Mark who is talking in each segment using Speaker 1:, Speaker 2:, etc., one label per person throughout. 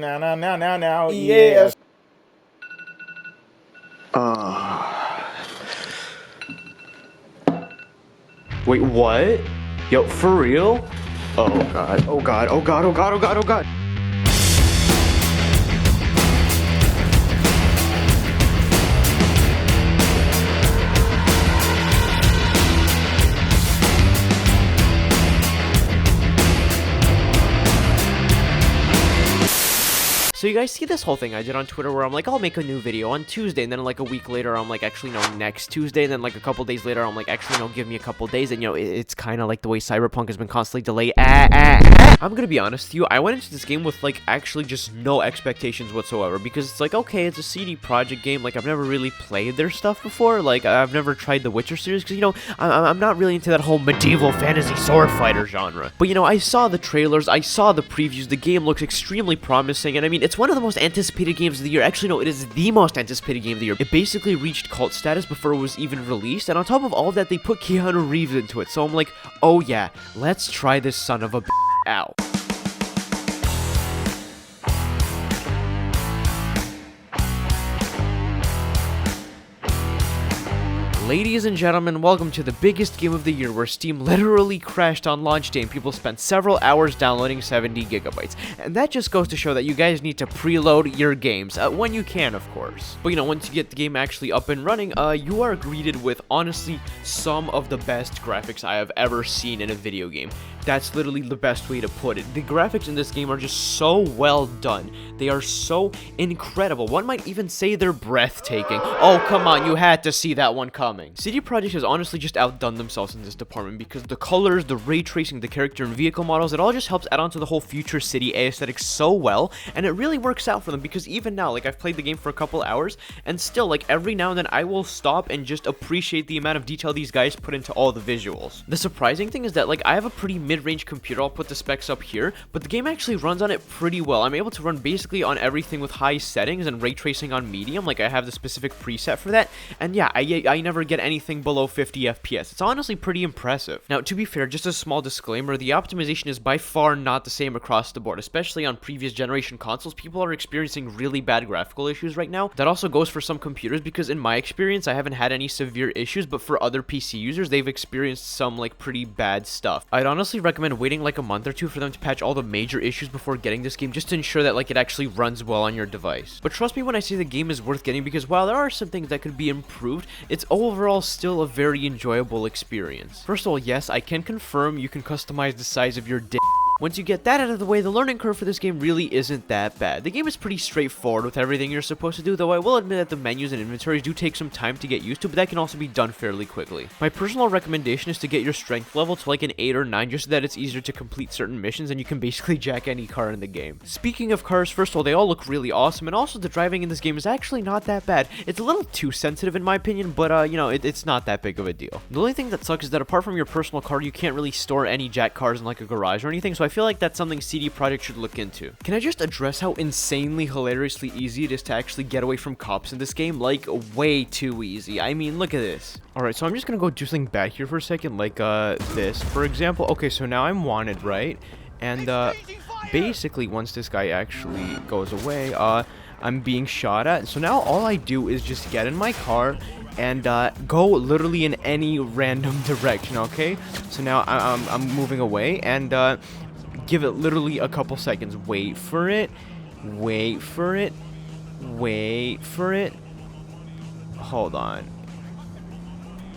Speaker 1: Now,
Speaker 2: Yes.
Speaker 3: Wait, what? Yo, for real? Oh god, oh god, oh god, oh god, oh god, oh god.
Speaker 2: So you guys see this whole thing I did on Twitter where I'm like, I'll make a new video on Tuesday, and then like a week later, I'm like, actually, no, next Tuesday, and then like a couple days later, I'm like, actually, no, give me a couple days, and you know, it's kind of like the way Cyberpunk has been constantly delayed. I'm gonna be honest with you, I went into this game with like actually just no expectations whatsoever, because it's like, okay, it's a CD Projekt game, like I've never really played their stuff before, like I've never tried the Witcher series, because you know, I'm not really into that whole medieval fantasy sword fighter genre, but you know, I saw the trailers, I saw the previews, the game looks extremely promising, and I mean, it's one of the most anticipated games of the year. Actually, no, it is the most anticipated game of the year. It basically reached cult status before it was even released, and on top of all of that, they put Keanu Reeves into it, so I'm like, oh yeah, let's try this son of a out. Ladies and gentlemen, welcome to the biggest game of the year where Steam literally crashed on launch day and people spent several hours downloading 70 gigabytes. And that just goes to show that you guys need to preload your games, when you can, of course. But you know, once you get the game actually up and running, you are greeted with, honestly, some of the best graphics I have ever seen in a video game. That's literally the best way to put it. The graphics in this game are just so well done. They are so incredible. One might even say they're breathtaking. Oh, come on, you had to see that one coming. CD Projekt has honestly just outdone themselves in this department because the colors, the ray tracing, the character and vehicle models, it all just helps add on to the whole future city aesthetic so well, and it really works out for them because even now, like I've played the game for a couple hours, and still, like every now and then I will stop and just appreciate the amount of detail these guys put into all the visuals. The surprising thing is that like I have a pretty mid-range computer, I'll put the specs up here, but the game actually runs on it pretty well. I'm able to run basically on everything with high settings and ray tracing on medium, like I have the specific preset for that, and yeah, I never get anything below 50 FPS. It's honestly pretty impressive. Now, to be fair, just a small disclaimer, the optimization is by far not the same across the board, especially on previous generation consoles. People are experiencing really bad graphical issues right now. That also goes for some computers because in my experience, I haven't had any severe issues, but for other PC users, they've experienced some like pretty bad stuff. I'd honestly recommend waiting like a month or two for them to patch all the major issues before getting this game just to ensure that like it actually runs well on your device. But trust me when I say the game is worth getting because while there are some things that could be improved, it's overall still a very enjoyable experience. First of all, yes, I can confirm you can customize the size of your dick. Once you get that out of the way, the learning curve for this game really isn't that bad. The game is pretty straightforward with everything you're supposed to do, though I will admit that the menus and inventories do take some time to get used to, but that can also be done fairly quickly. My personal recommendation is to get your strength level to like an 8 or 9 just so that it's easier to complete certain missions and you can basically jack any car in the game. Speaking of cars, first of all, they all look really awesome, and also the driving in this game is actually not that bad. It's a little too sensitive in my opinion, but you know, it's not that big of a deal. The only thing that sucks is that apart from your personal car, you can't really store any jack cars in like a garage or anything, so I feel like that's something CD Projekt should look into. Can I just address how insanely hilariously easy it is to actually get away from cops in this game? Like, way too easy. I mean, look at this. Alright, so I'm just gonna go do something bad here for a second, like, this, for example. Okay, so now I'm wanted, right? And, basically, once this guy actually goes away, I'm being shot at. So now all I do is just get in my car and go literally in any random direction, okay? So now I'm moving away and, give it literally a couple seconds. Wait for it. Wait for it. Wait for it. Hold on.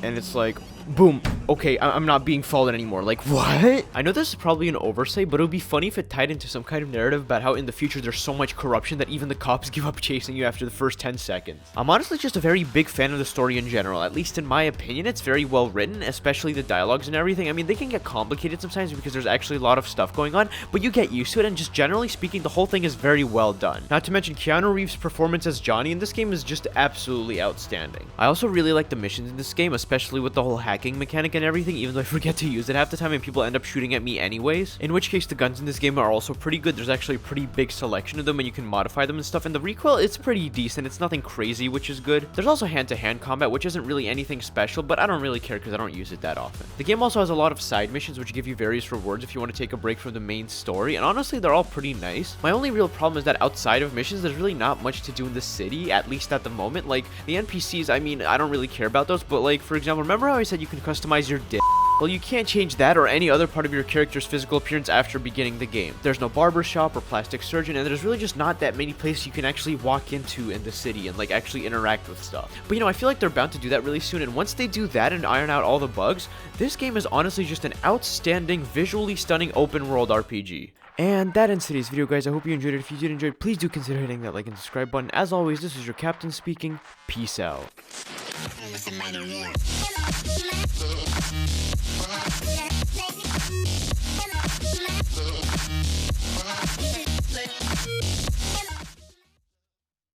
Speaker 2: And it's like, boom. Okay, I'm not being followed anymore. Like, what? I know this is probably an oversight, but it would be funny if it tied into some kind of narrative about how in the future there's so much corruption that even the cops give up chasing you after the first 10 seconds. I'm honestly just a very big fan of the story in general. At least in my opinion, it's very well written, especially the dialogues and everything. I mean, they can get complicated sometimes because there's actually a lot of stuff going on, but you get used to it, and just generally speaking, the whole thing is very well done. Not to mention, Keanu Reeves' performance as Johnny in this game is just absolutely outstanding. I also really like the missions in this game, especially with the whole hacking mechanic and everything, even though I forget to use it half the time and people end up shooting at me anyways. In which case, the guns in this game are also pretty good. There's actually a pretty big selection of them and you can modify them and stuff. And the recoil, it's pretty decent. It's nothing crazy, which is good. There's also hand-to-hand combat, which isn't really anything special, but I don't really care because I don't use it that often. The game also has a lot of side missions, which give you various rewards if you want to take a break from the main story. And honestly, they're all pretty nice. My only real problem is that outside of missions, there's really not much to do in the city, at least at the moment. Like, the NPCs, I mean, I don't really care about those, but like, for example, remember how I said you can customize your dick? Well, you can't change that or any other part of your character's physical appearance after beginning the game. There's no barber shop or plastic surgeon, and there's really just not that many places you can actually walk into in the city and like actually interact with stuff. But you know, I feel like they're bound to do that really soon, and once they do that and iron out all the bugs, this game is honestly just an outstanding, visually stunning open world RPG. And that ends today's video, guys. I hope you enjoyed it. If you did enjoy it, please do consider hitting that like and subscribe button. As always, this is your captain speaking. Peace out.